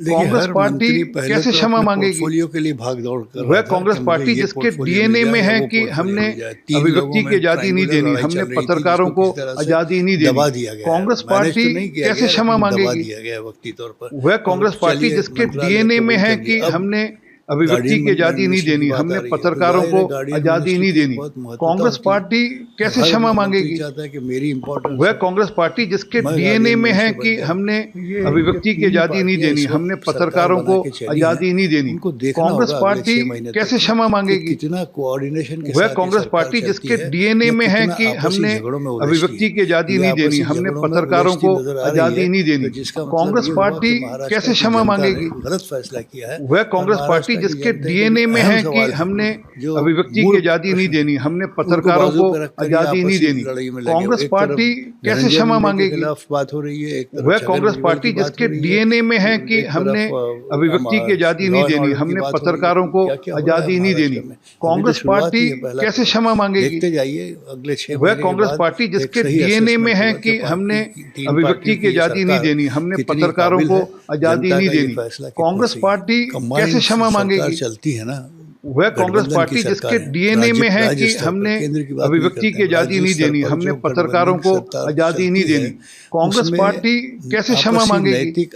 Congress party कैसे क्षमा मांगेगी? Portfolio के लिए भाग दौड़ कर वह कांग्रेस पार्टी जिसके डीएनए में है कि हमने अभिव्यक्ति की आजादी नहीं देनी, हमने पत्रकारों को आजादी नहीं देनी। कांग्रेस पार्टी कैसे क्षमा मांगेगी? वह कांग्रेस पार्टी जिसके डीएनए में है कि हमने अभिव्यक्ति की आजादी नहीं देनी, हमने पत्रकारों को आजादी नहीं देनी। कांग्रेस पार्टी कैसे क्षमा मांगेगी? वह कांग्रेस पार्टी जिसके डीएनए में है कि हमने अभिव्यक्ति की आजादी नहीं देनी, हमने पत्रकारों को आजादी नहीं देनी। कांग्रेस पार्टी कैसे क्षमा मांगेगी? वह कांग्रेस पार्टी जिसके डीएनए में है कि हमने अभिव्यक्ति की आजादी नहीं देनी, हमने पत्रकारों को आजादी नहीं देनी। कांग्रेस पार्टी कैसे क्षमा मांगेगी? वह कांग्रेस पार्टी जिसके डीएनए में है कि हमने अभिव्यक्ति की आजादी नहीं देनी, हमने पत्रकारों को आजादी नहीं देनी। कांग्रेस पार्टी कैसे क्षमा मांगेगी? वह कांग्रेस पार्टी जिसके डीएनए में है कि हमने अभिव्यक्ति की आजादी नहीं देनी, हमने पत्रकारों को आजादी नहीं देनी। कांग्रेस पार्टी कैसे क्षमा मांगेगी? वह कांग्रेस पार्टी जिसके डीएनए में है कि हमने अभिव्यक्ति की आजादी नहीं देनी, हमने पत्रकारों को आजादी नहीं देनी। कांग्रेस पार्टी कैसे क्षमा मांगेगी? चलती है ना, वह कांग्रेस पार्टी जिसके डीएनए में है कि हमने अभिव्यक्ति की आजादी नहीं देनी, हमने पत्रकारों को आजादी नहीं देनी। कांग्रेस पार्टी कैसे क्षमा मांगेगी?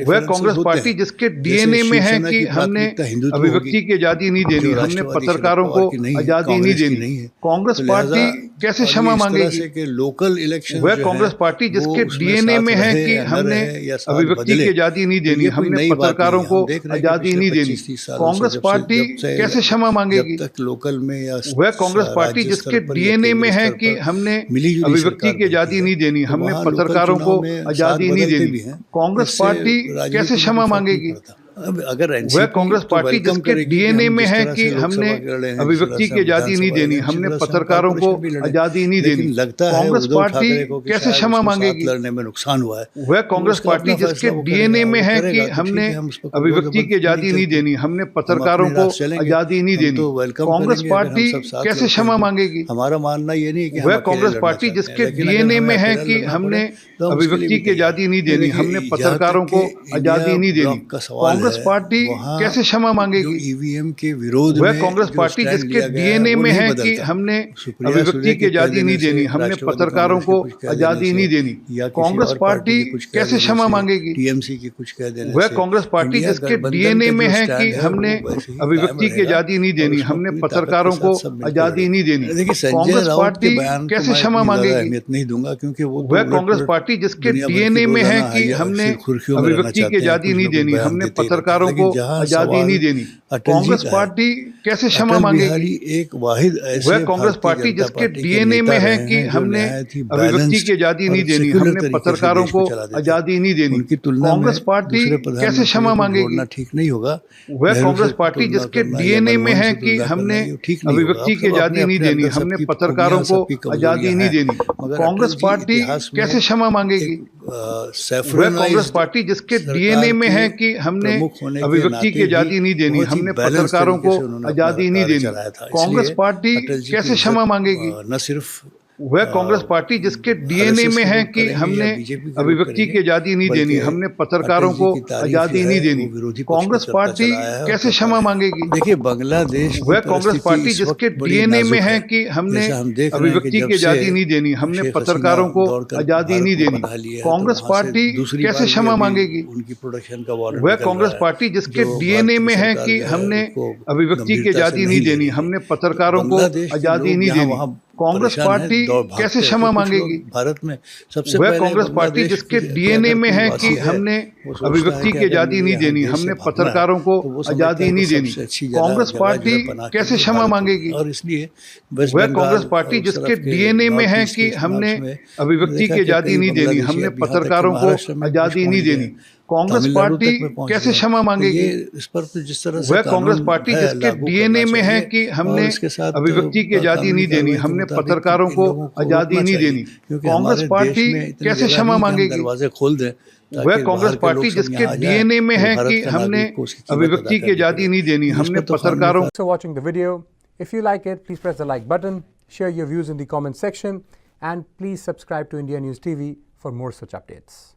वह कांग्रेस पार्टी जिसके डीएनए में है कि हमने अभिव्यक्ति की आजादी नहीं देनी, हमने पत्रकारों को आजादी नहीं देनी। कांग्रेस पार्टी कैसे क्षमा मांगेगी? लोकल इलेक्शन वह कांग्रेस पार्टी जिसके डीएनए में है कि हमने अभिव्यक्ति की आजादी नहीं देनी, हमने पत्रकारों को आजादी नहीं देनी। कांग्रेस पार्टी कैसे क्षमा मांगेगी? लोकल में या वह कांग्रेस पार्टी जिसके डीएनए में है कि हमने अभिव्यक्ति की आजादी नहीं देनी, हमने पत्रकारों को आजादी नहीं देनी। कांग्रेस पार्टी कैसे क्षमा मांगेगी? वह कांग्रेस पार्टी जिसके डीएनए में है कि हमने अभिव्यक्ति की आजादी नहीं देनी, हमने पत्रकारों को आजादी नहीं देनी। कांग्रेस पार्टी कैसे क्षमा मांगेगी? नुकसान हुआ है। वह कांग्रेस पार्टी जिसके डीएनए में है कि हमने अभिव्यक्ति की आजादी नहीं देनी, हमने पत्रकारों को आजादी नहीं देनी। कांग्रेस पार्टी कैसे क्षमा मांगेगी? हमारा मानना ये नहीं कि वह कांग्रेस पार्टी जिसके डीएनए में है कि हमने अभिव्यक्ति की आजादी नहीं देनी, हमने पत्रकारों को आजादी नहीं देनी। कांग्रेस पार्टी कैसे क्षमा मांगेगी? ईवीएम के विरोध वह कांग्रेस पार्टी जिसके डीएनए में है कि हमने अभिव्यक्ति की आजादी नहीं देनी, हमने पत्रकारों को आजादी नहीं देनी। कांग्रेस पार्टी कैसे क्षमा मांगेगी? टीएमसी की कुछ कह देने वह कांग्रेस पार्टी जिसके डीएनए में है कि हमने अभिव्यक्ति की आजादी नहीं देनी, हमने पत्रकारों को आजादी नहीं देनी। कांग्रेस पार्टी कैसे क्षमा मांगेगी? नहीं दूंगा क्योंकि वह कांग्रेस पार्टी जिसके डीएनए में है कि हमने अभिव्यक्ति की आजादी नहीं देनी, हमने पत्रकारों को आजादी नहीं देनी। कांग्रेस पार्टी कैसे क्षमा मांगेगी? एक वाहिद वह कांग्रेस पार्टी जिसके डीएनए में है कि हमने अभिव्यक्ति की आजादी नहीं देनी, हमने पत्रकारों को आजादी नहीं देनी। कांग्रेस पार्टी कैसे क्षमा मांगेगी? ठीक नहीं होगा। वह कांग्रेस पार्टी जिसके डीएनए में है कि हमने अभिव्यक्ति की आजादी नहीं देनी, हमने पत्रकारों को आजादी नहीं देनी। कांग्रेस पार्टी कैसे क्षमा मांगेगी? वह कांग्रेस पार्टी जिसके डीएनए में है कि हमने अभिव्यक्ति की आजादी नहीं देनी, हमने पत्रकारों को आजादी नहीं देनी। कांग्रेस पार्टी कैसे क्षमा मांगेगी? न सिर्फ वह कांग्रेस पार्टी जिसके डीएनए में है कि हमने अभिव्यक्ति की आजादी नहीं देनी, हमने पत्रकारों को आजादी नहीं देनी। कांग्रेस पार्टी कैसे क्षमा मांगेगी? देखिए, बांग्लादेश वह कांग्रेस पार्टी जिसके डीएनए में है कि हमने अभिव्यक्ति की आजादी नहीं देनी, हमने पत्रकारों को आजादी नहीं देनी। कांग्रेस पार्टी कैसे क्षमा मांगेगी? उनकी प्रोडक्शन का वह कांग्रेस पार्टी जिसके डीएनए में है कि हमने अभिव्यक्ति की आजादी नहीं देनी, हमने पत्रकारों को आजादी नहीं देनी। कांग्रेस पार्टी कैसे क्षमा मांगेगी? भारत में सबसे वह कांग्रेस पार्टी जिसके डीएनए में है कि हमने अभिव्यक्ति की आजादी नहीं देनी, हमने पत्रकारों को आजादी नहीं देनी। कांग्रेस पार्टी कैसे क्षमा मांगेगी? और इसलिए वह कांग्रेस पार्टी जिसके डीएनए में है कि हमने अभिव्यक्ति की आजादी नहीं देनी, हमने पत्रकारों को आजादी नहीं देनी। कांग्रेस पार्टी कैसे क्षमा मांगेगी? वह कांग्रेस पार्टी जिसके डीएनए में है कि हमने अभिव्यक्ति की आजादी नहीं देनी, हमने पत्रकारों को आजादी नहीं देनी। कांग्रेस पार्टी कैसे क्षमा मांगेगी? खोल दें। वह कांग्रेस पार्टी जिसके डीएनए में है कि हमने अभिव्यक्ति की आजादी नहीं देनी, हमने पत्रकारों So watching the video, if you like it, please press the like button, share your views in the comment section, and please subscribe to India News TV for more such updates.